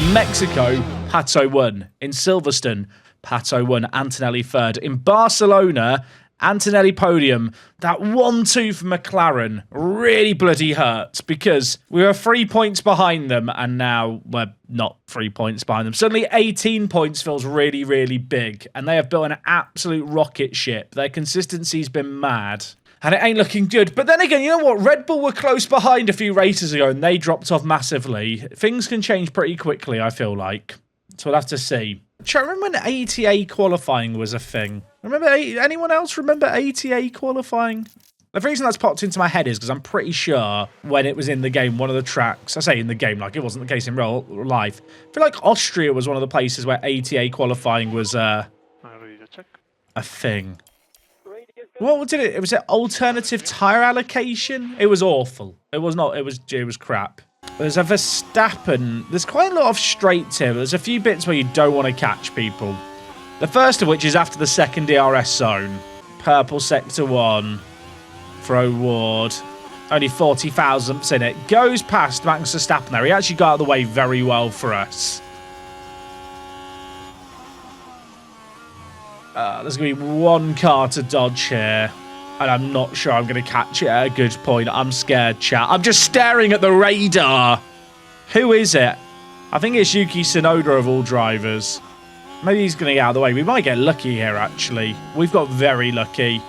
In Mexico, Pato won. In Silverstone, Pato won. Antonelli third. In Barcelona, Antonelli podium. That 1-2 for McLaren really bloody hurts because we were 3 points behind them and now we're not 3 points behind them. Suddenly 18 points feels really, really big and they have built an absolute rocket ship. Their consistency's been mad. And it ain't looking good. But then again, you know what? Red Bull were close behind a few races ago and they dropped off massively. Things can change pretty quickly, I feel like. So we'll have to see. Remember when ATA qualifying was a thing? Anyone else remember ATA qualifying? The reason that's popped into my head is because I'm pretty sure when it was in the game, one of the tracks, I say in the game like it wasn't the case in real life, I feel like Austria was one of the places where ATA qualifying was a thing. What did it? Was it alternative tyre allocation? It was awful. It was not. It was crap. There's a Verstappen. There's quite a lot of straights here. There's a few bits where you don't want to catch people. The first of which is after the second DRS zone. Purple sector 1 for O'Ward. Only 40 thousandths in it. Goes past Max Verstappen there. He actually got out of the way very well for us. There's going to be one car to dodge here. And I'm not sure I'm going to catch it at a good point. I'm scared, chat. I'm just staring at the radar. Who is it? I think it's Yuki Tsunoda of all drivers. Maybe he's going to get out of the way. We might get lucky here, actually. We've got very lucky.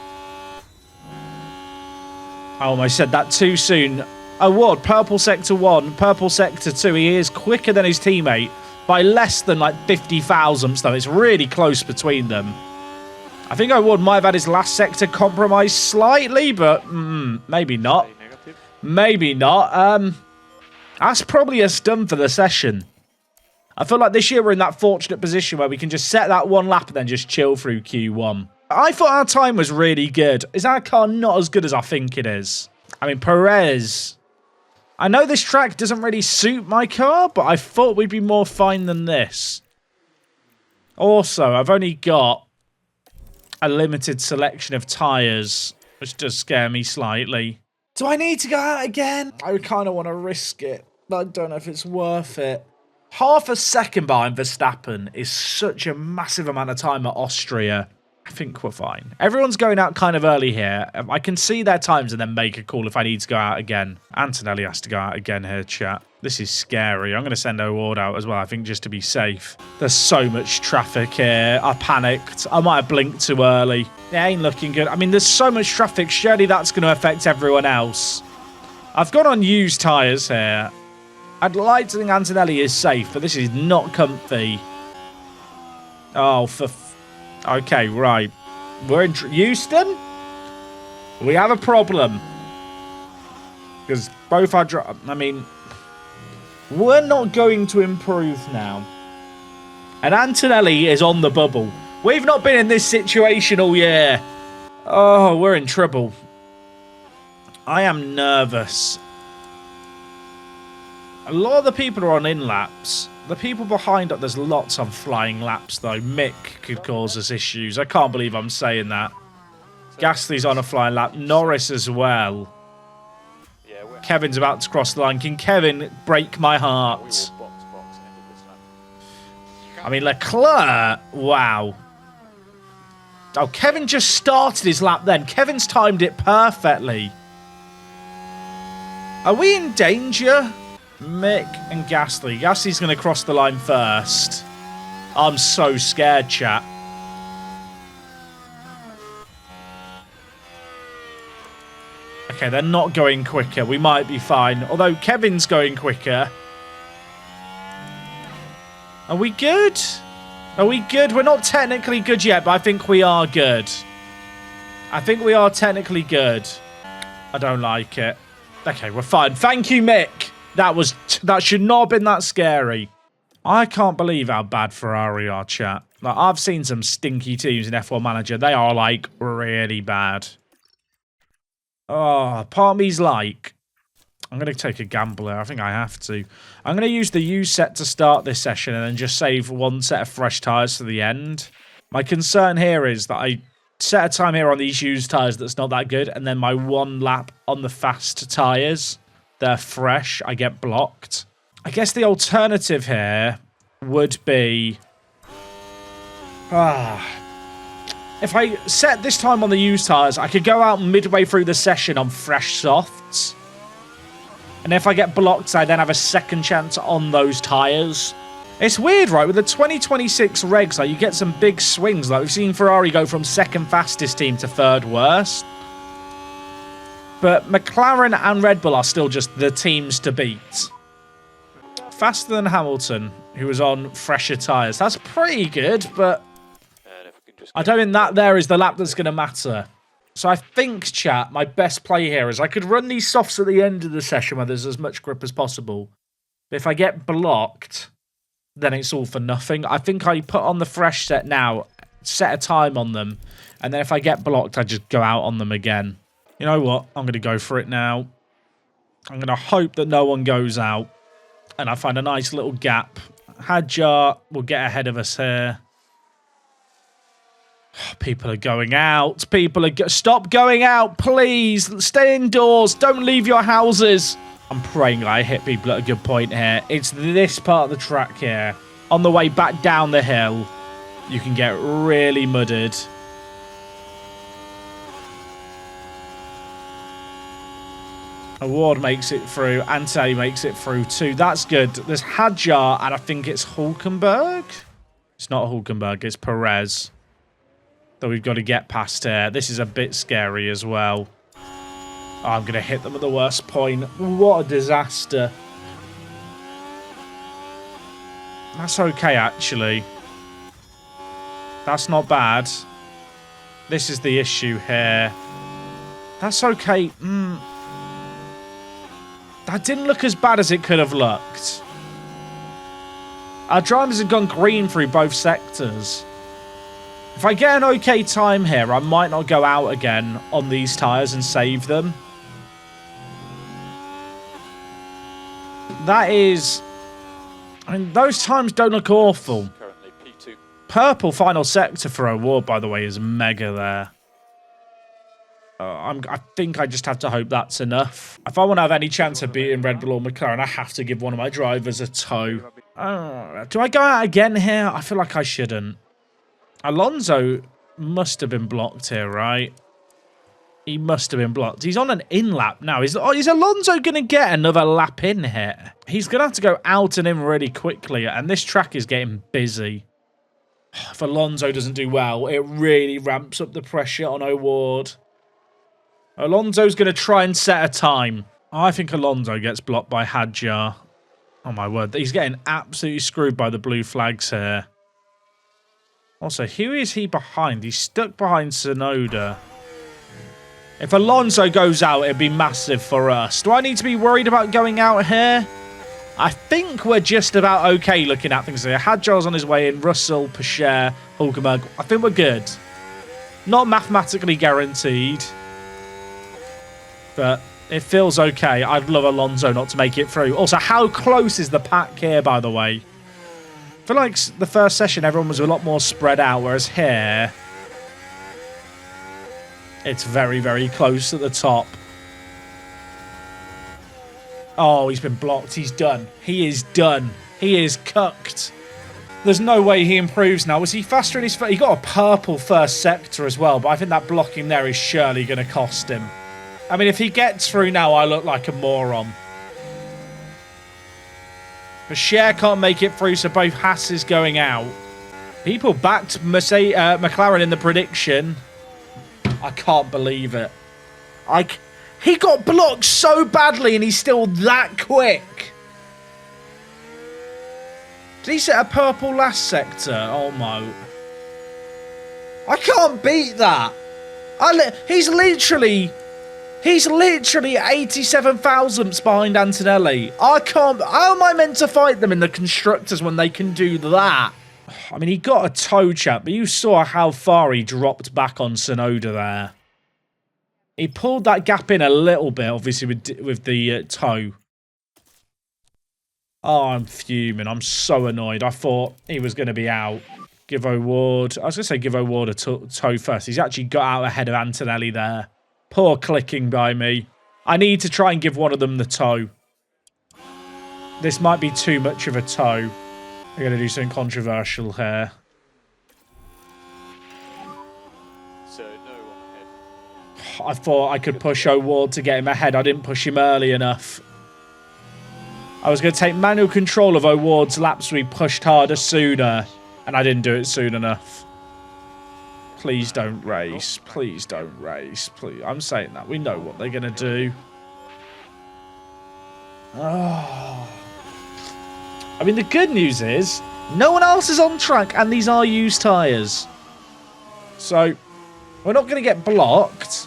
I almost said that too soon. Award, purple sector 1, purple sector 2. He is quicker than his teammate by less than like 50 thousandths, though. It's really close between them. I think O'Ward might have had his last sector compromised slightly, but maybe not. Maybe not. That's probably us done for the session. I feel like this year we're in that fortunate position where we can just set that one lap and then just chill through Q1. I thought our time was really good. Is our car not as good as I think it is? I mean, Perez. I know this track doesn't really suit my car, but I thought we'd be more fine than this. Also, I've only got a limited selection of tyres, which does scare me slightly. Do I need to go out again? I kind of want to risk it, but I don't know if it's worth it. Half a second behind Verstappen is such a massive amount of time at Austria. I think we're fine. Everyone's going out kind of early here. I can see their times and then make a call if I need to go out again. Antonelli has to go out again here, chat. This is scary. I'm going to send O'Ward out as well, I think, just to be safe. There's so much traffic here. I panicked. I might have blinked too early. It ain't looking good. I mean, there's so much traffic. Surely that's going to affect everyone else. I've gone on used tyres here. I'd like to think Antonelli is safe, but this is not comfy. Oh, okay, right. We're in Houston? We have a problem. Because both our... I mean... We're not going to improve now. And Antonelli is on the bubble. We've not been in this situation all year. Oh, we're in trouble. I am nervous. A lot of the people are on in-laps. The people behind us, there's lots on flying laps, though. Mick could cause us issues. I can't believe I'm saying that. Gasly's on a flying lap. Norris as well. Kevin's about to cross the line. Can Kevin break my heart? I mean, Leclerc. Wow. Oh, Kevin just started his lap then. Kevin's timed it perfectly. Are we in danger? Mick and Gasly. Gasly's going to cross the line first. I'm so scared, chat. Okay, they're not going quicker. We might be fine. Although Kevin's going quicker. Are we good? Are we good? We're not technically good yet, but I think we are good. I think we are technically good. I don't like it. Okay, we're fine. Thank you, Mick. That should not have been that scary. I can't believe how bad Ferrari are, chat. Like, I've seen some stinky teams in F1 Manager. They are, like, really bad. Oh, part of me's like... I'm going to take a gamble here. I think I have to. I'm going to use the U set to start this session and then just save one set of fresh tyres to the end. My concern here is that I set a time here on these used tyres that's not that good, and then my one lap on the fast tyres, they're fresh, I get blocked. I guess the alternative here would be... if I set this time on the used tyres, I could go out midway through the session on fresh softs. And if I get blocked, I then have a second chance on those tyres. It's weird, right? With the 2026 regs, like, you get some big swings. Like, we've seen Ferrari go from second fastest team to third worst. But McLaren and Red Bull are still just the teams to beat. Faster than Hamilton, who was on fresher tyres. That's pretty good, but I don't think that there is the lap that's going to matter. So I think, chat, my best play here is I could run these softs at the end of the session where there's as much grip as possible. But if I get blocked, then it's all for nothing. I think I put on the fresh set now, set a time on them, and then if I get blocked, I just go out on them again. You know what? I'm going to go for it now. I'm going to hope that no one goes out, and I find a nice little gap. Hadjar will get ahead of us here. People are going out. People are... Stop going out, please. Stay indoors. Don't leave your houses. I'm praying I hit people at a good point here. It's this part of the track here. On the way back down the hill, you can get really mudded. Award makes it through. Ante makes it through too. That's good. There's Hadjar, and I think it's Hulkenberg. It's not Hulkenberg. It's Perez that we've got to get past here. This is a bit scary as well. Oh, I'm going to hit them at the worst point. What a disaster. That's okay, actually. That's not bad. This is the issue here. That's okay. That didn't look as bad as it could have looked. Our drivers have gone green through both sectors. If I get an okay time here, I might not go out again on these tyres and save them. That is... I mean, those times don't look awful. Purple final sector for Award, by the way, is mega there. I think I just have to hope that's enough. If I want to have any chance of beating Red Bull or McLaren, I have to give one of my drivers a tow. Do I go out again here? I feel like I shouldn't. Alonso must have been blocked here, right? He must have been blocked. He's on an in-lap now. Is Alonso going to get another lap in here? He's going to have to go out and in really quickly, and this track is getting busy. If Alonso doesn't do well, it really ramps up the pressure on O'Ward. Alonso's going to try and set a time. I think Alonso gets blocked by Hadjar. Oh, my word. He's getting absolutely screwed by the blue flags here. Also, who is he behind? He's stuck behind Tsunoda. If Alonso goes out, it'd be massive for us. Do I need to be worried about going out here? I think we're just about okay looking at things here. Hadjar's on his way in. Russell, Pacher, Hulkenberg. I think we're good. Not mathematically guaranteed. But it feels okay. I'd love Alonso not to make it through. Also, how close is the pack here, by the way? I feel like the first session, everyone was a lot more spread out, whereas here, it's very, very close at the top. Oh, he's been blocked. He's done. He is done. He is cooked. There's no way he improves now. Was he faster in his... He got a purple first sector as well, but I think that blocking there is surely going to cost him. I mean, if he gets through now, I look like a moron. But Cher can't make it through, so both Haas is going out. People backed McLaren in the prediction. I can't believe it. He got blocked so badly and he's still that quick. Did he set a purple last sector? Oh, my. I can't beat that. He's literally 87 thousandths behind Antonelli. I can't... How am I meant to fight them in the constructors when they can do that? I mean, he got a toe chat, but you saw how far he dropped back on Tsunoda there. He pulled that gap in a little bit, obviously, with the toe. Oh, I'm fuming. I'm so annoyed. I thought he was going to be out. Give O'Ward... I was going to say give O'Ward a toe first. He's actually got out ahead of Antonelli there. Poor clicking by me. I need to try and give one of them the toe. This might be too much of a toe. I'm going to do something controversial here. So, no one ahead. I thought I could push O'Ward to get him ahead. I didn't push him early enough. I was going to take manual control of O'Ward's laps so he pushed harder sooner. And I didn't do it soon enough. Please don't race. Please don't race. Please. I'm saying that. We know what they're going to do. Oh. I mean, the good news is no one else is on track and these are used tyres. So, we're not going to get blocked.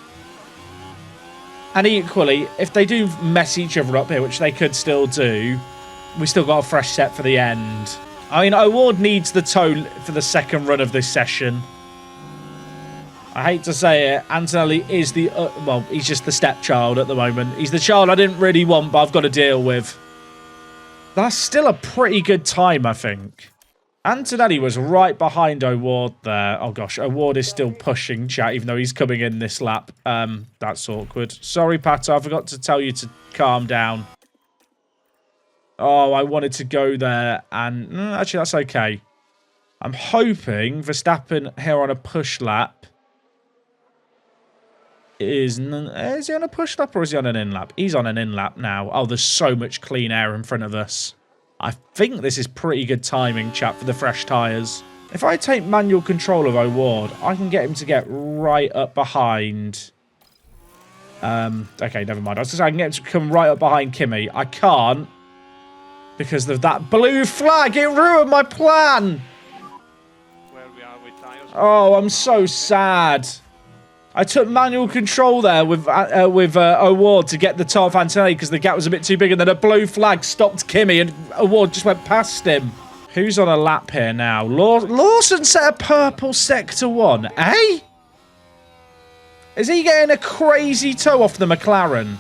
And equally, if they do mess each other up here, which they could still do, we still got a fresh set for the end. I mean, O'Ward needs the toe for the second run of this session. I hate to say it, Antonelli is the... well, he's just the stepchild at the moment. He's the child I didn't really want, but I've got to deal with. That's still a pretty good time, I think. Antonelli was right behind O'Ward there. Oh, gosh. O'Ward is still pushing, chat, even though he's coming in this lap. That's awkward. Sorry, Pato. I forgot to tell you to calm down. Oh, I wanted to go there. And actually, that's okay. I'm hoping Verstappen here on a push lap. Is he on a push lap or is he on an in lap? He's on an in lap now. Oh, there's so much clean air in front of us. I think this is pretty good timing, chat, for the fresh tyres. If I take manual control of O'Ward, I can get him to get right up behind. Okay, never mind. I was just saying I can get him to come right up behind Kimi. I can't because of that blue flag. It ruined my plan. Where we are with tyres. Oh, I'm so sad. I took manual control there with O'Ward to get the top of Antonelli because the gap was a bit too big, and then a blue flag stopped Kimi and O'Ward just went past him. Who's on a lap here now? Lawson set a purple sector 1, eh? Is he getting a crazy toe off the McLaren?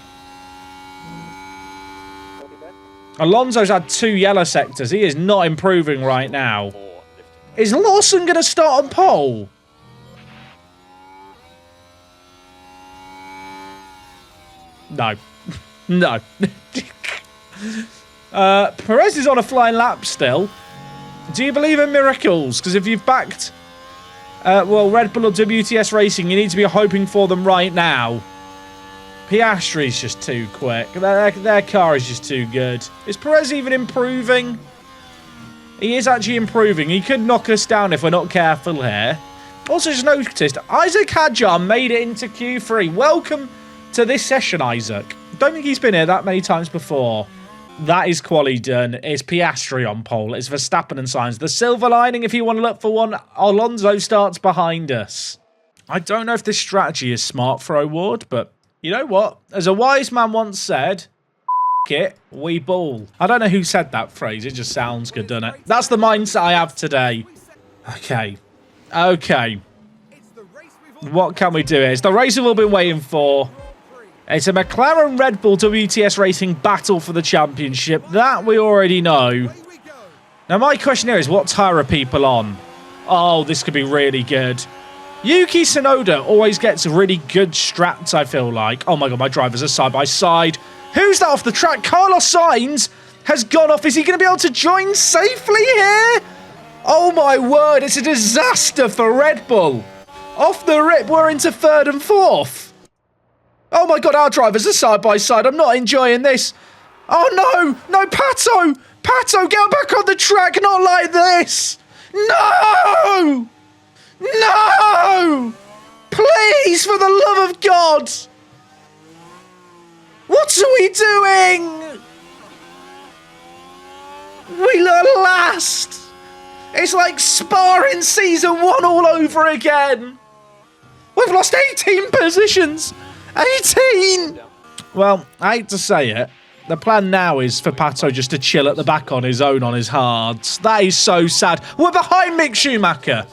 Alonso's had 2 yellow sectors. He is not improving right now. Is Lawson going to start on pole? No. No. Perez is on a flying lap still. Do you believe in miracles? Because if you've backed, well, Red Bull or WTS Racing, you need to be hoping for them right now. Piastri's just too quick. Their car is just too good. Is Perez even improving? He is actually improving. He could knock us down if we're not careful here. Also just noticed, Isaac Hadjar made it into Q3. Welcome to this session, Isaac. Don't think he's been here that many times before. That is quali done. It's Piastri on pole. It's Verstappen and Sainz. The silver lining, if you want to look for one, Alonso starts behind us. I don't know if this strategy is smart for O'Ward, but you know what? As a wise man once said, it, we ball. I don't know who said that phrase. It just sounds good, doesn't it? That's the mindset I have today. Okay. Okay. What can we do here? It's the race we've all been waiting for. It's a McLaren Red Bull WTS Racing battle for the championship. That we already know. Now, my question here is, what tyre are people on? Oh, this could be really good. Yuki Tsunoda always gets really good strats, I feel like. Oh my god, my drivers are side by side. Who's that off the track? Carlos Sainz has gone off. Is he going to be able to join safely here? Oh my word, it's a disaster for Red Bull. Off the rip, we're into 3rd and 4th. Oh my god, our drivers are side by side. I'm not enjoying this. Oh no! No, Pato! Pato, get back on the track, not like this! No! No! Please, for the love of God! What are we doing? We are last! It's like Spa in season 1 all over again! We've lost 18 positions! 18! Well, I hate to say it. The plan now is for Pato just to chill at the back on his own on his hards. That is so sad. We're behind Mick Schumacher.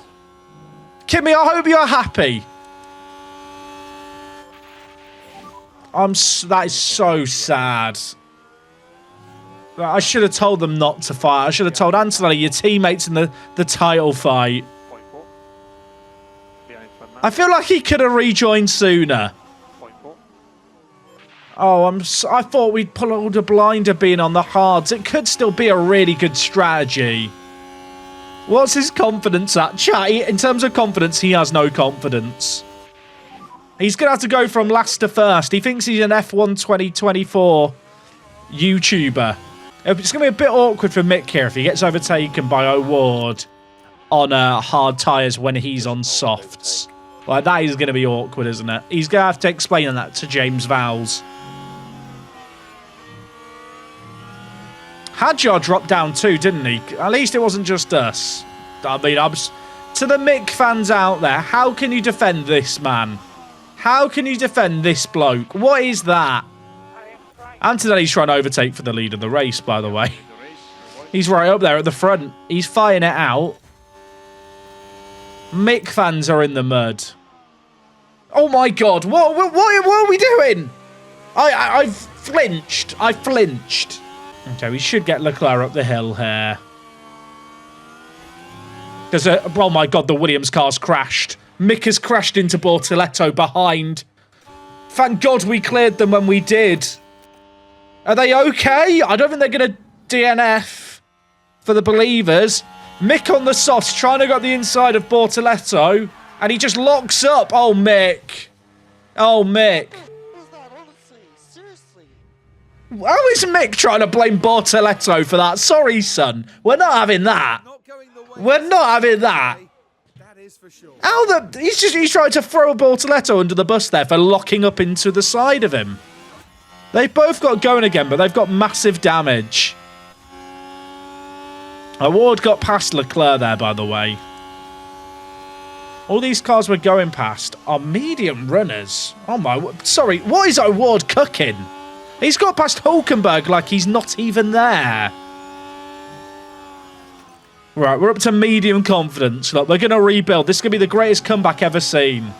Kimi, I hope you're happy. That is so sad. I should have told them not to fight. I should have told Antonelli, your teammates in the title fight. I feel like he could have rejoined sooner. Oh, I thought we'd pulled a blinder being on the hards. It could still be a really good strategy. What's his confidence at? Chat, in terms of confidence, he has no confidence. He's going to have to go from last to first. He thinks he's an F1 2024 YouTuber. It's going to be a bit awkward for Mick here if he gets overtaken by O'Ward on hard tyres when he's on softs. Like, that is going to be awkward, isn't it? He's going to have to explain that to James Vowles. Hadjar dropped down too, didn't he? At least it wasn't just us. I mean, to the Mick fans out there, how can you defend this man? How can you defend this bloke? What is that? Antonelli's trying to overtake for the lead of the race, by the way. He's right up there at the front. He's firing it out. Mick fans are in the mud. Oh my God! What are we doing? I flinched. I flinched. Okay, we should get Leclerc up the hill here. Oh my God, the Williams car's crashed. Mick has crashed into Bortoleto behind. Thank God we cleared them when we did. Are they okay? I don't think they're going to DNF for the believers. Mick on the softs trying to get the inside of Bortoleto. And he just locks up. Oh, Mick. Oh, Mick. How is Mick trying to blame Bortoleto for that? Sorry, son. We're not having that. We're not having that. He's trying to throw Bortoleto under the bus there for locking up into the side of him. They've both got going again, but they've got massive damage. O'Ward got past Leclerc there, by the way. All these cars we're going past are medium runners. Oh my... Sorry, what is O'Ward cooking? He's got past Hulkenberg like he's not even there. Right, we're up to medium confidence. Look, we're going to rebuild. This is going to be the greatest comeback ever seen.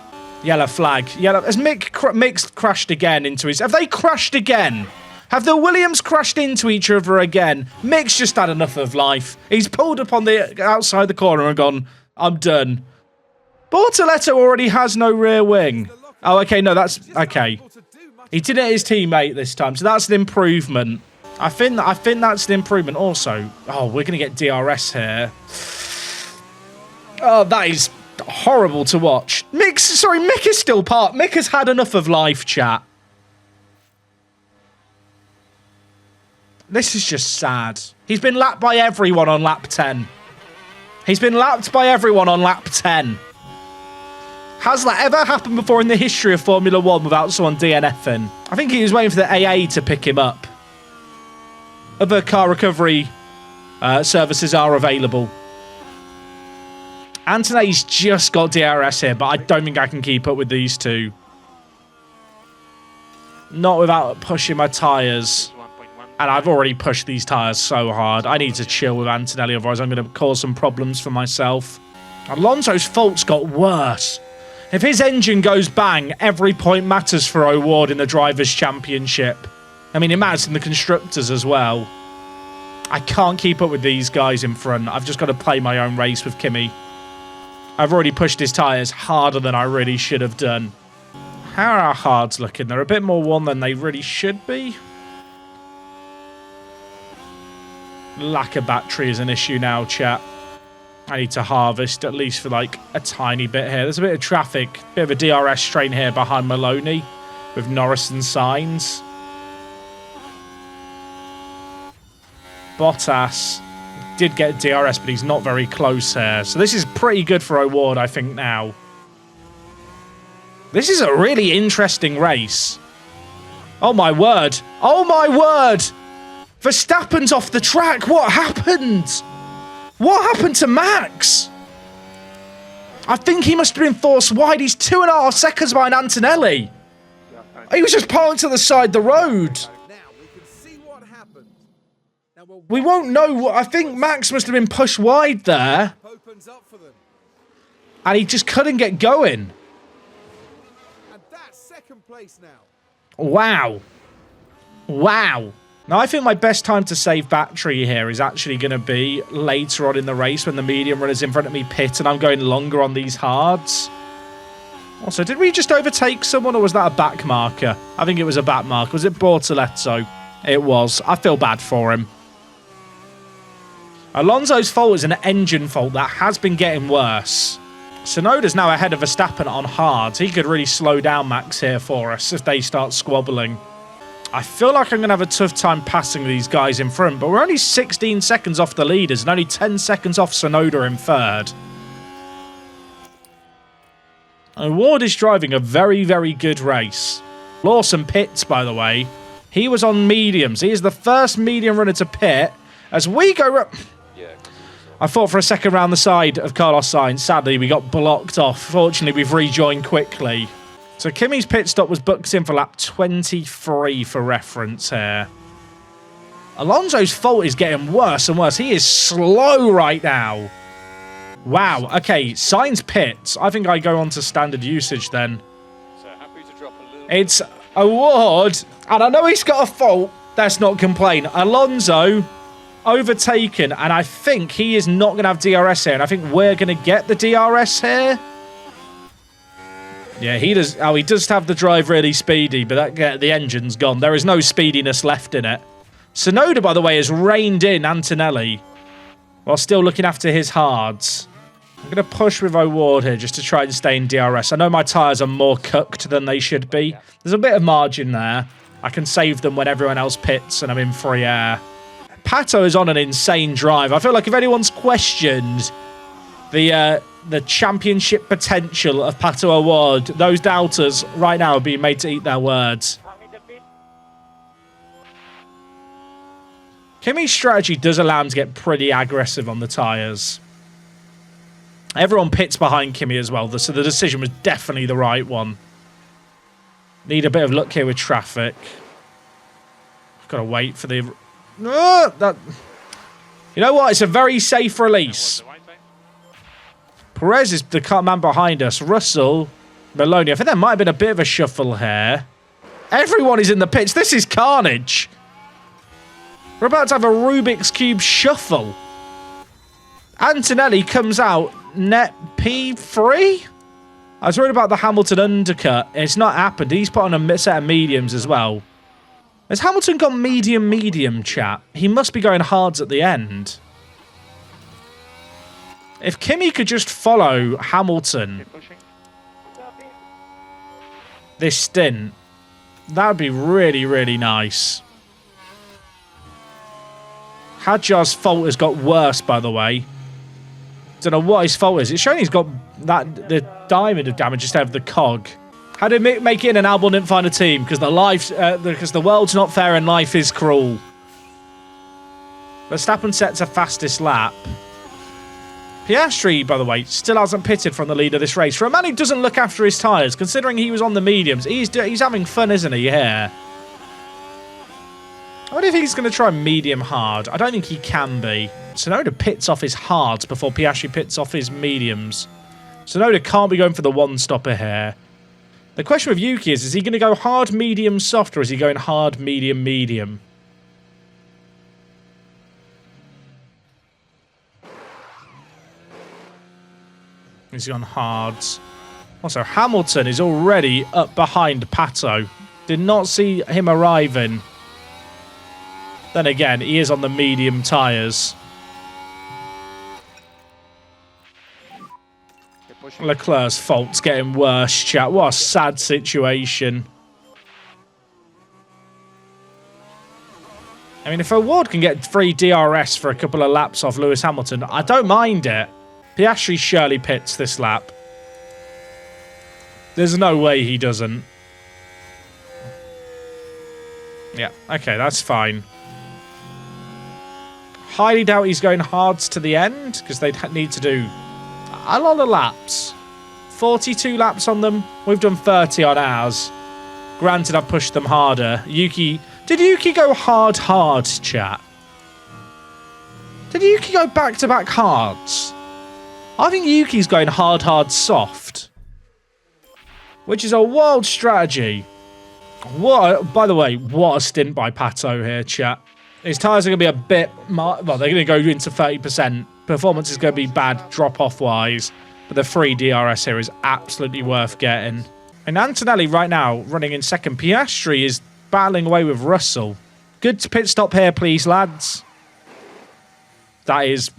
Yellow flag. Yellow. Has Mick's crashed again into his... Have they crashed again? Have the Williams crashed into each other again? Mick's just had enough of life. He's pulled up on the outside the corner and gone, I'm done. Bortoleto already has no rear wing. Oh, okay, no, that's... Okay. He did it his teammate this time, so that's an improvement. I think that's an improvement also. Oh, we're going to get DRS here. Oh, that is horrible to watch. Mick is still part. Mick has had enough of life, chat. This is just sad. He's been lapped by everyone on lap 10. He's been lapped by everyone on lap 10. Has that ever happened before in the history of Formula 1 without someone DNFing? I think he was waiting for the AA to pick him up. Other car recovery services are available. Antonelli's just got DRS here, but I don't think I can keep up with these two. Not without pushing my tyres. And I've already pushed these tyres so hard. I need to chill with Antonelli, otherwise I'm going to cause some problems for myself. Alonso's faults got worse. If his engine goes bang, every point matters for O'Ward in the Drivers' Championship. I mean, it matters in the Constructors as well. I can't keep up with these guys in front. I've just got to play my own race with Kimi. I've already pushed his tyres harder than I really should have done. How are our hards looking? They're a bit more worn than they really should be. Lack of battery is an issue now, chat. I need to harvest at least for like a tiny bit here. There's a bit of traffic, bit of a DRS strain here behind Maloney with Norris and Sainz. Bottas did get DRS, but he's not very close here. So this is pretty good for O'Ward, I think, now. This is a really interesting race. Oh, my word. Oh, my word. Verstappen's off the track. What happened? What happened to Max? I think he must have been forced wide. He's 2.5 seconds behind Antonelli. He was just parked to the side of the road. We won't know. I think Max must have been pushed wide there. And he just couldn't get going. Wow. Wow. Now, I think my best time to save battery here is actually going to be later on in the race when the medium runners in front of me pit and I'm going longer on these hards. Also, did we just overtake someone, or was that a back marker? I think it was a back marker. Was it Bortoletto? It was. I feel bad for him. Alonso's fault is an engine fault that has been getting worse. Tsunoda's now ahead of Verstappen on hards. He could really slow down Max here for us if they start squabbling. I feel like I'm going to have a tough time passing these guys in front, but we're only 16 seconds off the leaders and only 10 seconds off Tsunoda in third. Ward is driving a very, very good race. Lawson pits, by the way. He was on mediums. He is the first medium runner to pit. As we go... I thought for a second round the side of Carlos Sainz. Sadly, we got blocked off. Fortunately, we've rejoined quickly. So Kimi's pit stop was booked in for lap 23 for reference here. Alonso's fault is getting worse and worse. He is slow right now. Wow. Okay, Sainz pits. I think I go on to standard usage then. So happy to drop a little. It's a Ward. And I know he's got a fault. Let's not complain. Alonso overtaken. And I think he is not going to have DRS here. And I think we're going to get the DRS here. Yeah, he does. Oh, he does have the drive really speedy, but the engine's gone. There is no speediness left in it. Tsunoda, by the way, has reined in Antonelli while still looking after his hards. I'm going to push with O'Ward here just to try and stay in DRS. I know my tyres are more cooked than they should be. There's a bit of margin there. I can save them when everyone else pits and I'm in free air. Pato is on an insane drive. I feel like if anyone's questioned the championship potential of Pato O'Ward, those doubters right now are being made to eat their words. Kimi's strategy does allow him to get pretty aggressive on the tyres. Everyone pits behind Kimi as well, so the decision was definitely the right one. Need a bit of luck here with traffic. I've got to wait for the... You know what? It's a very safe release. Perez is the man behind us. Russell, Maloney. I think there might have been a bit of a shuffle here. Everyone is in the pits. This is carnage. We're about to have a Rubik's Cube shuffle. Antonelli comes out net P3. I was worried about the Hamilton undercut. It's not happened. He's put on a set of mediums as well. Has Hamilton got medium, chat? He must be going hards at the end. If Kimi could just follow Hamilton this stint, that would be really, really nice. Hadjar's fault has got worse, by the way. Don't know what his fault is. It's showing he's got the diamond of damage instead of the cog. How did it make it in, and Albon didn't find a team? Because the world's not fair and life is cruel. Verstappen sets a fastest lap. Piastri, by the way, still hasn't pitted from the lead of this race. For a man who doesn't look after his tyres, considering he was on the mediums, he's having fun, isn't he, here? I wonder if he's going to try medium hard. I don't think he can be. Tsunoda pits off his hards before Piastri pits off his mediums. Tsunoda can't be going for the one-stopper here. The question with Yuki is he going to go hard, medium, soft, or is he going hard, medium, medium? He's gone hards. Also, Hamilton is already up behind Pato. Did not see him arriving. Then again, he is on the medium tyres. Leclerc's fault's getting worse, chat. What a sad situation. I mean, if O'Ward can get free DRS for a couple of laps off Lewis Hamilton, I don't mind it. Piastri surely pits this lap. There's no way he doesn't. Yeah, okay, that's fine. Highly doubt he's going hards to the end, because they'd need to do a lot of laps. 42 laps on them. We've done 30 on ours. Granted, I've pushed them harder. Yuki... Did Yuki go hard, chat? Did Yuki go back-to-back hards? I think Yuki's going hard, soft. Which is a wild strategy. By the way, what a stint by Pato here, chat. His tyres are going to be a bit... Well, they're going to go into 30%. Performance is going to be bad drop-off-wise. But the free DRS here is absolutely worth getting. And Antonelli right now running in second. Piastri is battling away with Russell. Good pit stop here, please, lads. That is...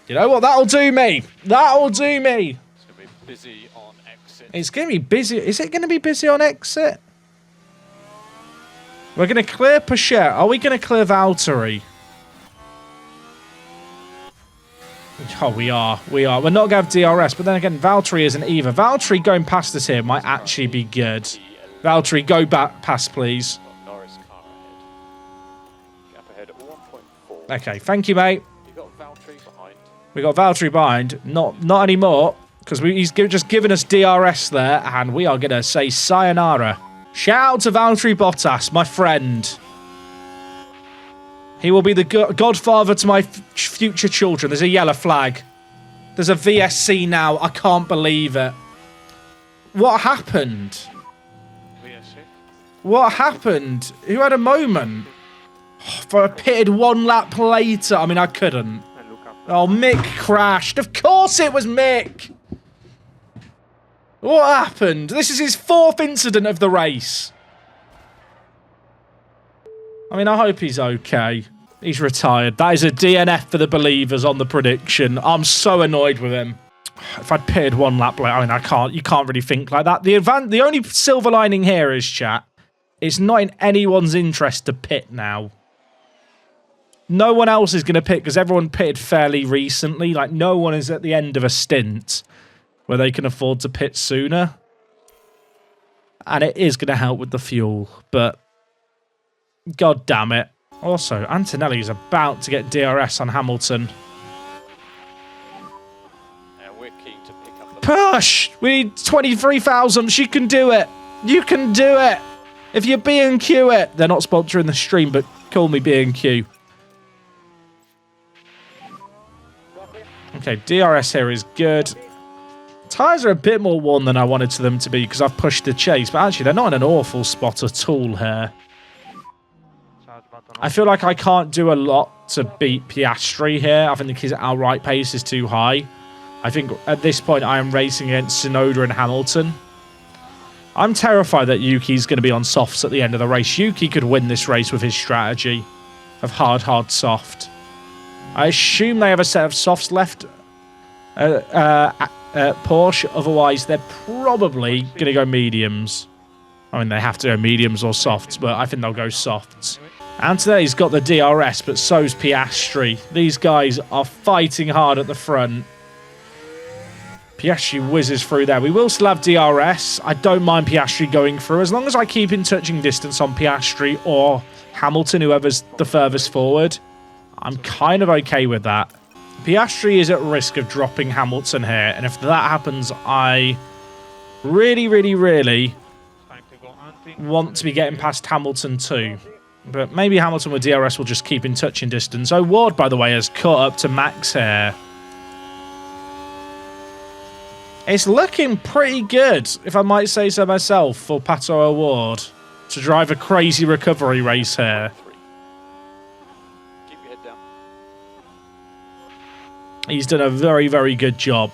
You know what? That'll do me. That'll do me. It's going to be busy on exit. It's going to be busy. Is it going to be busy on exit? We're going to clear Pachet. Are we going to clear Valtteri? Oh, we are. We are. We're not going to have DRS, but then again, Valtteri isn't either. Valtteri going past us here might actually be good. Valtteri, go back past, please. Norris car ahead. Gap ahead at 1.4. Okay, thank you, mate. You got Valtteri behind. We got Valtteri behind. Not anymore, because he's just given us DRS there, and we are going to say sayonara. Shout out to Valtteri Bottas, my friend. He will be the godfather to my future children. There's a yellow flag. There's a VSC now. I can't believe it. What happened? VSC. What happened? Who had a moment? For a pitted 1 lap later. I mean, I couldn't. Oh, Mick crashed. Of course it was Mick. What happened? This is his 4th incident of the race. I mean, I hope he's okay. He's retired. That is a DNF for the believers on the prediction. I'm so annoyed with him. If I'd pitted 1 lap later, I mean, you can't really think like that. The only silver lining here is, chat, it's not in anyone's interest to pit now. No one else is going to pit because everyone pitted fairly recently. Like, no one is at the end of a stint where they can afford to pit sooner. And it is going to help with the fuel, but God damn it. Also, Antonelli is about to get DRS on Hamilton. And we're keen to pick up the... Push! We need 23,000. She can do it. You can do it. If you're B&Q it. They're not sponsoring the stream, but call me B&Q. Okay, DRS here is good. Tyres are a bit more worn than I wanted them to be because I've pushed the chase, but actually they're not in an awful spot at all here. I feel like I can't do a lot to beat Piastri here. I think his outright pace is too high. I think at this point I am racing against Tsunoda and Hamilton. I'm terrified that Yuki's going to be on softs at the end of the race. Yuki could win this race with his strategy of hard, soft. I assume they have a set of softs left, Porsche. Otherwise, they're probably going to go mediums. I mean, they have to go mediums or softs, but I think they'll go softs. Antonelli's got the DRS, but so's Piastri. These guys are fighting hard at the front. Piastri whizzes through there. We will still have DRS. I don't mind Piastri going through. As long as I keep in touching distance on Piastri or Hamilton, whoever's the furthest forward, I'm kind of okay with that. Piastri is at risk of dropping Hamilton here, and if that happens, I really want to be getting past Hamilton too. But maybe Hamilton with DRS will just keep in touching distance. Oh, Ward, by the way, has caught up to Max here. It's looking pretty good, if I might say so myself, for Pato O'Ward to drive a crazy recovery race here. Keep your head down. He's done a very good job.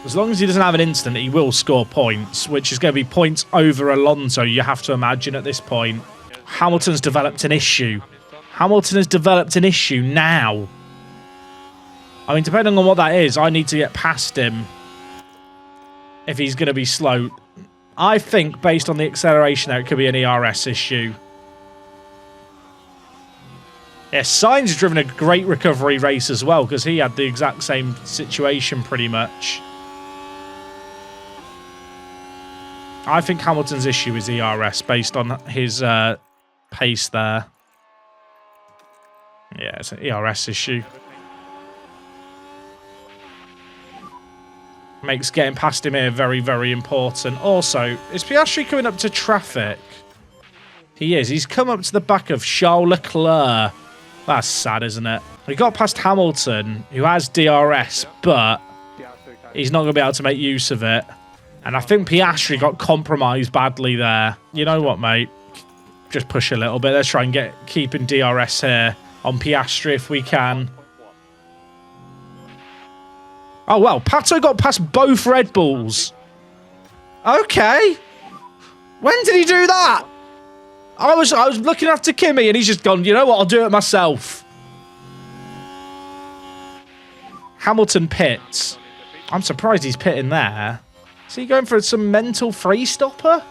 As long as he doesn't have an incident, he will score points, which is going to be points over Alonso, you have to imagine at this point. Hamilton's developed an issue. Hamilton has developed an issue now. I mean, depending on what that is, I need to get past him if he's going to be slow. I think, based on the acceleration there, it could be an ERS issue. Yeah, Sainz has driven a great recovery race as well, because he had the exact same situation pretty much. I think Hamilton's issue is ERS based on his pace there. Yeah, it's an ERS issue. Makes getting past him here very important. Also, is Piastri coming up to traffic? He is. He's come up to the back of Charles Leclerc. That's sad, isn't it? We got past Hamilton, who has DRS, but he's not going to be able to make use of it. And I think Piastri got compromised badly there. You know what, mate? Just push a little bit. Let's try and keep in DRS here on Piastri if we can. Oh, well, Pato got past both Red Bulls. Okay. When did he do that? I was looking after Kimi, and he's just gone, you know what, I'll do it myself. Hamilton pits. I'm surprised he's pitting there. Is he going for some mental free stopper?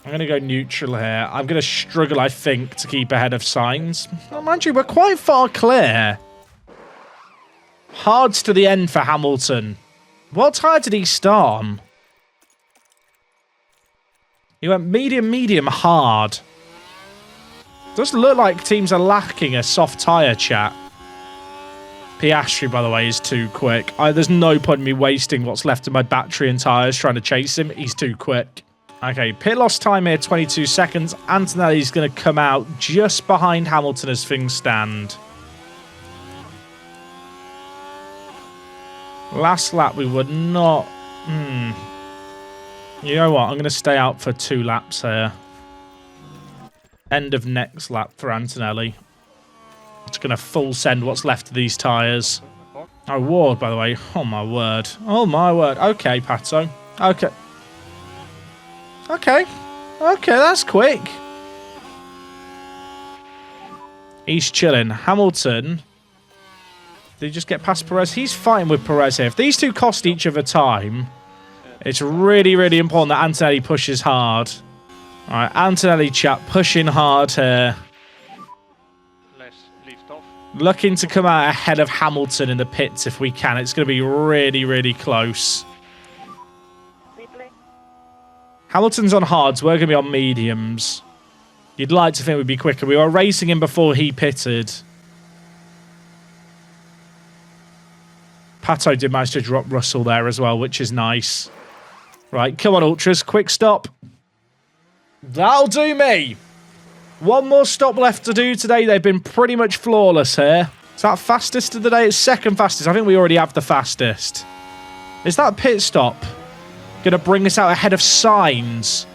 I'm going to go neutral here. I'm going to struggle, I think, to keep ahead of Sainz. Oh, mind you, we're quite far clear. Hards to the end for Hamilton. What tyre did he start on? He went medium, medium, hard. Does look like teams are lacking a soft tyre, chat. Piastri, by the way, is too quick. There's no point in me wasting what's left of my battery and tyres trying to chase him. He's too quick. Okay, pit loss time here, 22 seconds. Antonelli's going to come out just behind Hamilton as things stand. Last lap, we would not... You know what? I'm going to stay out for 2 laps here. End of next lap for Antonelli. It's going to full send what's left of these tyres. Oh, Ward, by the way. Oh, my word. Oh, my word. Okay, Pato. Okay. Okay. Okay, that's quick. He's chilling. Hamilton. Did he just get past Perez? He's fighting with Perez here. If these two cost each other time, it's really, really important that Antonelli pushes hard. All right, Antonelli, chat, pushing hard here. Looking to come out ahead of Hamilton in the pits if we can. It's going to be really, really close. Hamilton's on hards. We're going to be on mediums. You'd like to think we'd be quicker. We were racing him before he pitted. Pato did manage to drop Russell there as well, which is nice. Right, come on, Ultras. Quick stop. That'll do me. One more stop left to do today. They've been pretty much flawless here. Is that fastest of the day? It's second fastest. I think we already have the fastest. Is that pit stop going to bring us out ahead of Sainz?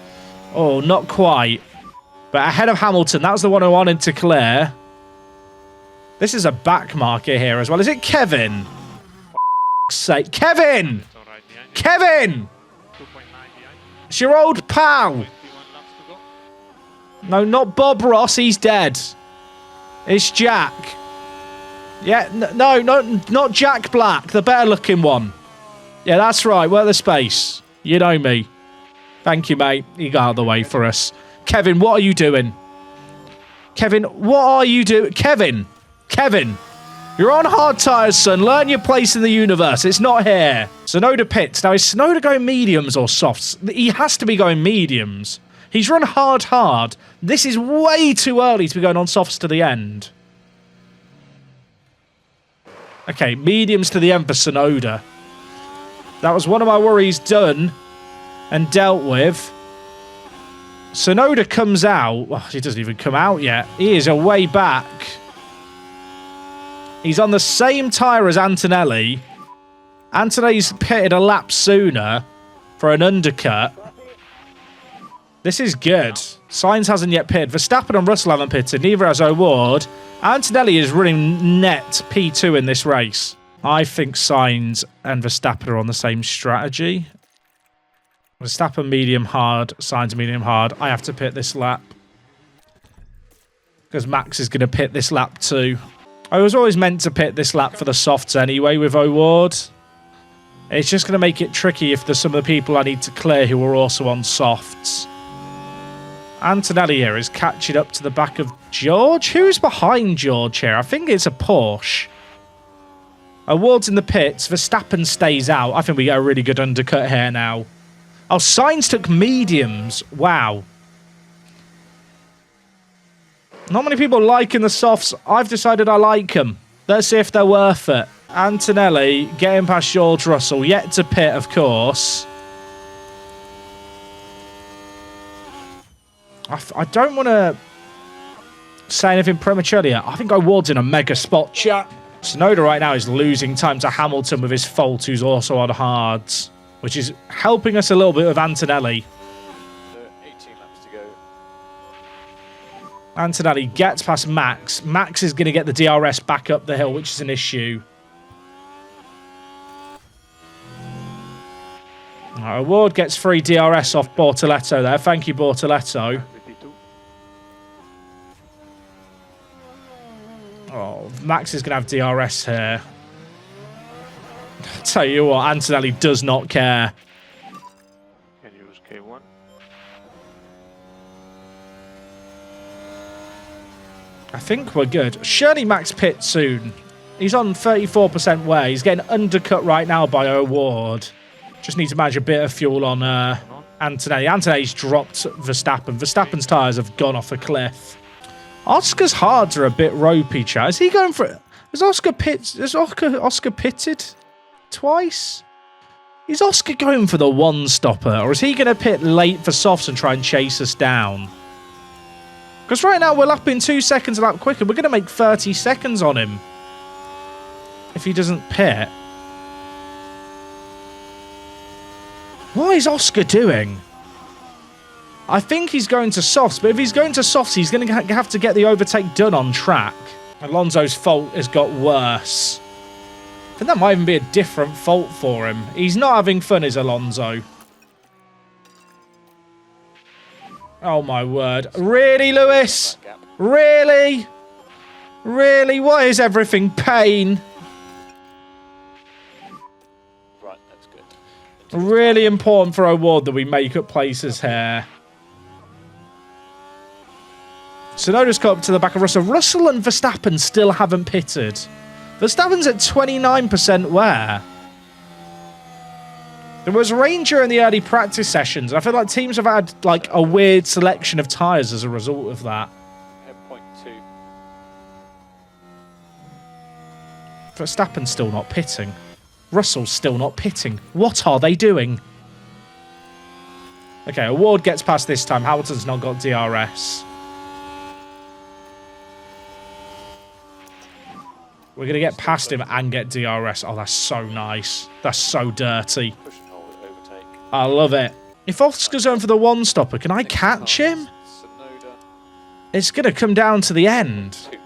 Oh, not quite. But ahead of Hamilton. That was the one I wanted to clear. This is a back marker here as well. Is it Kevin? Sake. Kevin! Kevin! It's your old pal. No, not Bob Ross. He's dead. It's Jack. Yeah, no, not Jack Black. The better looking one. Yeah, that's right. Work the space. You know me. Thank you, mate. You got out of the way for us. Kevin, what are you doing? Kevin, what are you doing? Kevin. You're on hard tyres, son. Learn your place in the universe. It's not here. Tsunoda pits. Now, is Tsunoda going mediums or softs? He has to be going mediums. He's run hard. This is way too early to be going on softs to the end. Okay, mediums to the end for Tsunoda. That was one of my worries done and dealt with. Tsunoda comes out. Well, he doesn't even come out yet. He is a way back. He's on the same tyre as Antonelli. Antonelli's pitted a lap sooner for an undercut. This is good. Sainz hasn't yet pitted. Verstappen and Russell haven't pitted. Neither has O'Ward. Antonelli is running net P2 in this race. I think Sainz and Verstappen are on the same strategy. Verstappen medium hard. Sainz medium hard. I have to pit this lap. Because Max is going to pit this lap too. I was always meant to pit this lap for the softs anyway with O'Ward. It's just going to make it tricky if there's some of the people I need to clear who are also on softs. Antonelli here is catching up to the back of George. Who's behind George here? I think it's a Porsche. O'Ward's in the pits. Verstappen stays out. I think we get a really good undercut here now. Oh, Sainz took mediums. Wow. Not many people liking the softs. I've decided I like them. Let's see if they're worth it. Antonelli getting past George Russell. Yet to pit, of course. I don't want to say anything prematurely yet. I think O'Ward's in a mega spot, chat. Tsunoda right now is losing time to Hamilton with his fault, who's also on hards, which is helping us a little bit with Antonelli. 18 laps to go. Antonelli gets past Max. Max is going to get the DRS back up the hill, which is an issue. Right, Award gets free DRS off Bortoletto there. Thank you, Bortoletto. Oh, Max is going to have DRS here. I'll tell you what, Antonelli does not care. Can use K1. I think we're good. Surely Max pit soon. He's on 34% wear. He's getting undercut right now by Award. Just need to manage a bit of fuel on Antonelli. Antonelli's dropped Verstappen. Verstappen's tyres have gone off a cliff. Oscar's hards are a bit ropey, chat. Is he going for it? Is Oscar pitted twice? Is Oscar going for the one stopper? Or is he going to pit late for softs and try and chase us down? Because right now we're lapping 2 seconds a lap quicker. We're going to make 30 seconds on him. If he doesn't pit. What is Oscar doing? I think he's going to softs, but if he's going to softs, he's going to have to get the overtake done on track. Alonso's fault has got worse. I think that might even be a different fault for him. He's not having fun, is Alonso. Oh, my word. Really, Lewis? Really? Really? Why is everything pain? Right, that's good. Really important for Award that we make up places here. Tsunoda's got up to the back of Russell. Russell and Verstappen still haven't pitted. Verstappen's at 29% wear. There was rain during the early practice sessions. I feel like teams have had like a weird selection of tyres as a result of that. 10.2. Verstappen's still not pitting. Russell's still not pitting. What are they doing? Okay, Award gets past this time. Hamilton's not got DRS. We're going to get past him and get DRS. Oh, that's so nice. That's so dirty. Push and hold, overtake. I love it. If Oscar's going for the one stopper, can I catch him? Tsunoda. It's going to come down to the end. 2.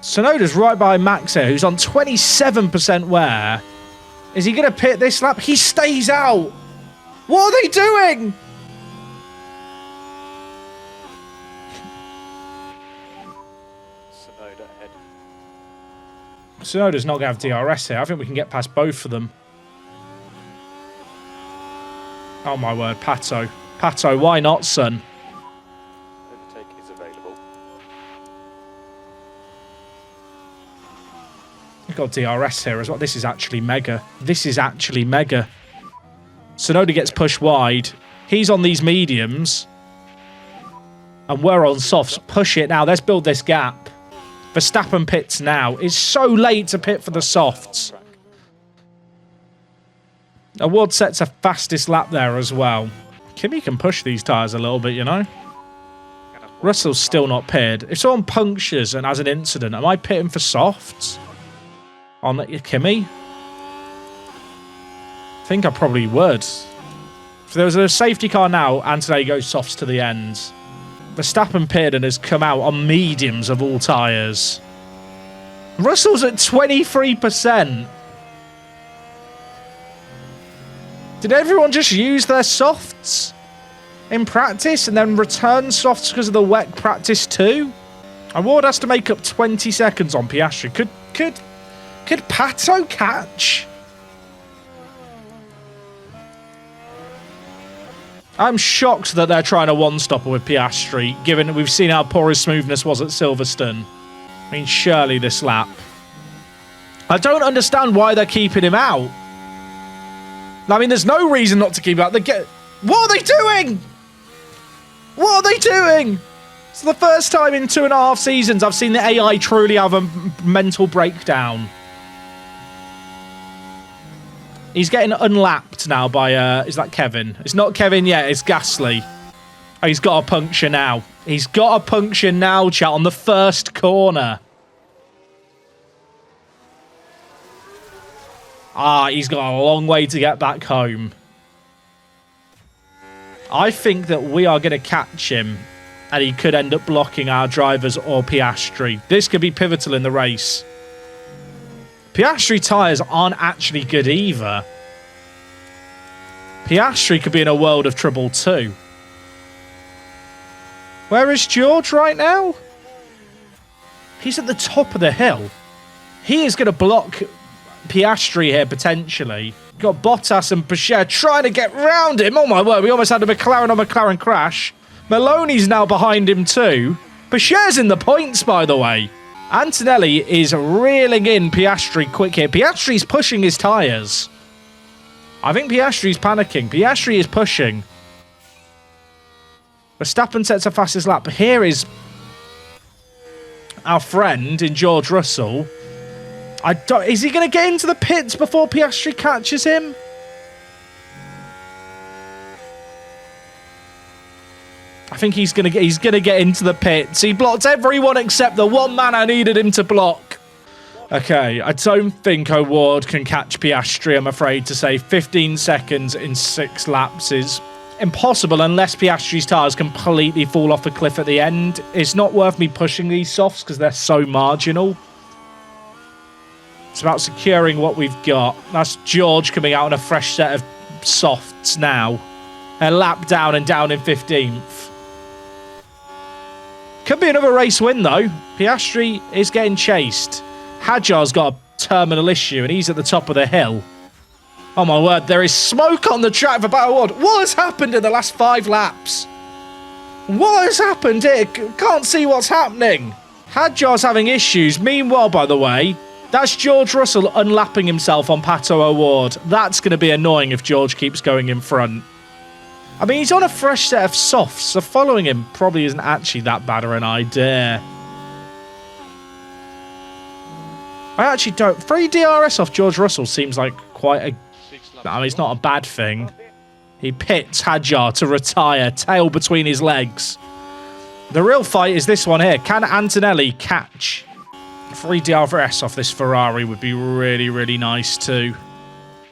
Tsunoda's right by Max here, who's on 27% wear. Is he going to pit this lap? He stays out. What are they doing? Tsunoda ahead. Tsunoda's not going to have DRS here. I think we can get past both of them. Oh my word, Pato. Pato, why not, son? Overtake is available. We've got DRS here as well. This is actually mega. This is actually mega. Tsunoda gets pushed wide. He's on these mediums. And we're on softs. Push it now. Let's build this gap. Verstappen pits now. It's so late to pit for the softs. Award sets a fastest lap there as well. Kimi can push these tyres a little bit, you know. Russell's still not pitted. If someone punctures and has an incident, am I pitting for softs? On Kimi? I think I probably would. If there was a safety car now, Antonelli goes softs to the end. Verstappen pitted and has come out on mediums of all tyres. Russell's at 23%. Did everyone just use their softs in practice and then return softs because of the wet practice too? Award has to make up 20 seconds on Piastri. Could Pato catch? I'm shocked that they're trying a one-stopper with Piastri, given we've seen how poor his smoothness was at Silverstone. I mean, surely this lap. I don't understand why they're keeping him out. I mean, there's no reason not to keep him out. What are they doing? What are they doing? It's the first time in 2.5 seasons I've seen the AI truly have a mental breakdown. He's getting unlapped now by, is that Kevin? It's not Kevin yet, it's Gasly. Oh, he's got a puncture now. He's got a puncture now, chat, on the first corner. Ah, he's got a long way to get back home. I think that we are going to catch him, and he could end up blocking our drivers or Piastri. This could be pivotal in the race. Piastri tyres aren't actually good either. Piastri could be in a world of trouble too. Where is George right now? He's at the top of the hill. He is going to block Piastri here, potentially. Got Bottas and Pichet trying to get round him. Oh, my word. We almost had a McLaren on McLaren crash. Maloney's now behind him, too. Pichet's in the points, by the way. Antonelli is reeling in Piastri quick here. Piastri's pushing his tyres. I think Piastri's panicking. Piastri is pushing. Verstappen sets a fastest lap. Here is our friend in George Russell. Is he going to get into the pits before Piastri catches him? I think he's going to get into the pits. He blocked everyone except the one man I needed him to block. Okay, I don't think O'Ward can catch Piastri, I'm afraid to say. 15 seconds in 6 laps is impossible unless Piastri's tyres completely fall off a cliff at the end. It's not worth me pushing these softs because they're so marginal. It's about securing what we've got. That's George coming out on a fresh set of softs now. A lap down and down in 15th. Could be another race win, though. Piastri is getting chased. Hadjar's got a terminal issue, and he's at the top of the hill. Oh, my word. There is smoke on the track for Battle Award. What has happened in the last 5 laps? What has happened here? Can't see what's happening. Hadjar's having issues. Meanwhile, by the way, that's George Russell unlapping himself on Pato O'Ward. That's going to be annoying if George keeps going in front. I mean, he's on a fresh set of softs, so following him probably isn't actually that bad of an idea. I actually don't... 3 DRS off George Russell seems like quite a... I mean, it's not a bad thing. He pits Hadjar to retire, tail between his legs. The real fight is this one here. Can Antonelli catch 3 DRS off this Ferrari would be really, really nice too.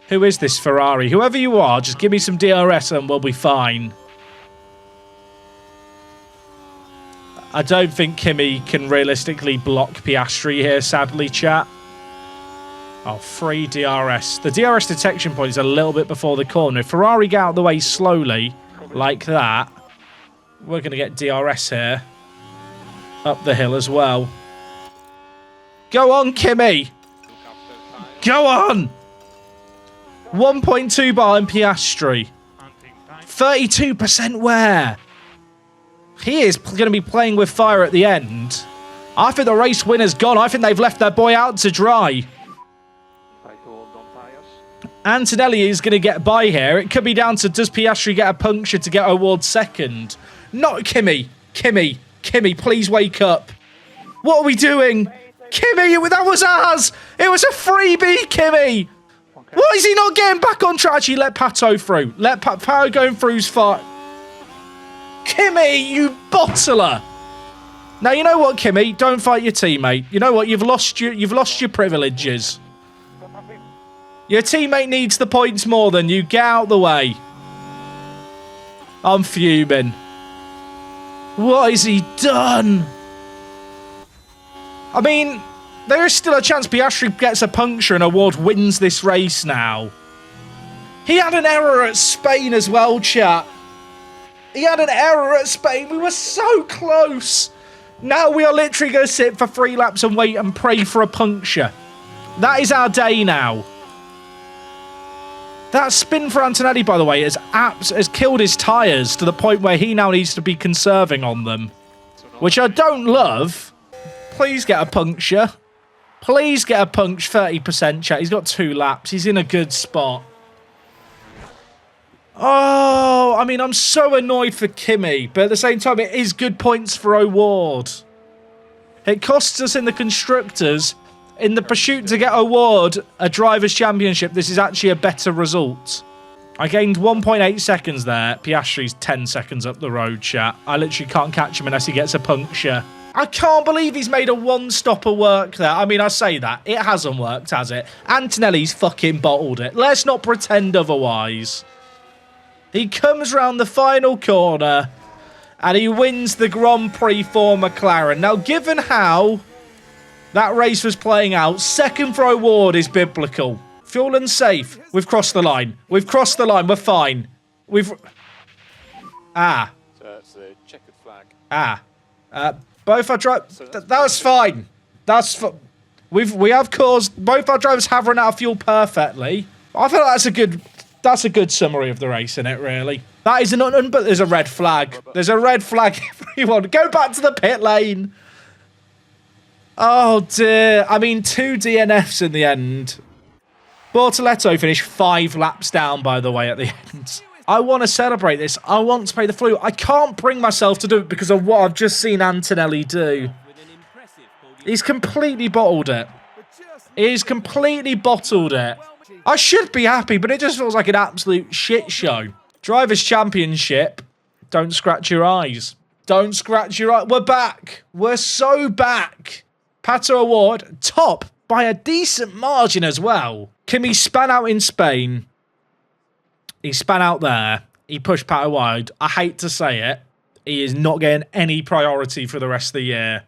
Who is this Ferrari? Whoever you are, just give me some DRS and we'll be fine. I don't think Kimi can realistically block Piastri here, sadly, chat. Oh, 3 DRS. The DRS detection point is a little bit before the corner. If Ferrari get out of the way slowly, like that, we're going to get DRS here. Up the hill as well. Go on, Kimi. Go on. 1.2 behind Piastri. 32% wear. He is going to be playing with fire at the end. I think the race winner's gone. I think they've left their boy out to dry. Antonelli is going to get by here. It could be down to, does Piastri get a puncture to get O'Ward second? Not Kimi. Kimi, please wake up. What are we doing? Kimi, that was ours. It was a freebie, Kimi. Why is he not getting back on track? Actually, let Pato through. Let Pato going through's fine. Kimi, you bottler. Now, you know what, Kimi? Don't fight your teammate. You know what? You've lost your privileges. Your teammate needs the points more than you. Get out the way. I'm fuming. What has he done? I mean, there is still a chance Piastri gets a puncture and O'Ward wins this race now. He had an error at Spain as well, chat. He had an error at Spain. We were so close. Now we are literally going to sit for 3 laps and wait and pray for a puncture. That is our day now. That spin for Antonelli, by the way, has killed his tyres to the point where he now needs to be conserving on them. Which I don't love. Please get a puncture. Please get a punch, 30% chat. He's got 2 laps. He's in a good spot. Oh, I mean, I'm so annoyed for Kimi. But at the same time, it is good points for O'Ward. It costs us in the Constructors. In the pursuit to get O'Ward a Drivers' Championship, this is actually a better result. I gained 1.8 seconds there. Piastri's 10 seconds up the road, chat. I literally can't catch him unless he gets a puncture. I can't believe he's made a one-stopper work there. I mean, I say that. It hasn't worked, has it? Antonelli's fucking bottled it. Let's not pretend otherwise. He comes round the final corner and he wins the Grand Prix for McLaren. Now, given how That race was playing out. Second for O'Ward is biblical. Fuel and safe. We've crossed the line. We've crossed the line. We're fine. We've... Ah. So that's the checkered flag. Ah. Both our drivers... That was fine. We have caused... Both our drivers have run out of fuel perfectly. I feel like that's a good summary of the race, isn't it, really? That is but there's a red flag. There's a red flag, everyone. Go back to the pit lane. Oh, dear. I mean, 2 DNFs in the end. Bortoletto finished 5 laps down, by the way, at the end. I want to celebrate this. I want to pay the flue. I can't bring myself to do it because of what I've just seen Antonelli do. He's completely bottled it. He's completely bottled it. I should be happy, but it just feels like an absolute shit show. Drivers' Championship. Don't scratch your eyes. Don't scratch your eyes. We're back. We're so back. Pato O'Ward, top by a decent margin as well. Kimi span out in Spain. He span out there. He pushed Pato wide. I hate to say it. He is not getting any priority for the rest of the year.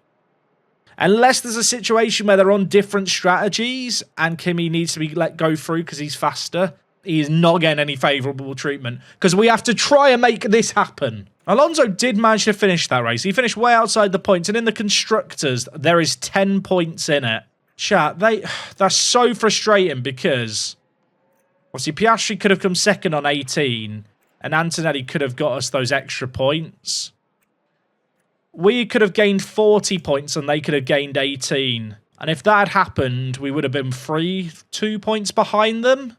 Unless there's a situation where they're on different strategies and Kimi needs to be let go through because he's faster, he is not getting any favourable treatment because we have to try and make this happen. Alonso did manage to finish that race. He finished way outside the points, and in the Constructors, there is 10 points in it. Chat, that's so frustrating because obviously Piastri could have come second on 18 and Antonelli could have got us those extra points. We could have gained 40 points and they could have gained 18. And if that had happened, we would have been 2 points behind them.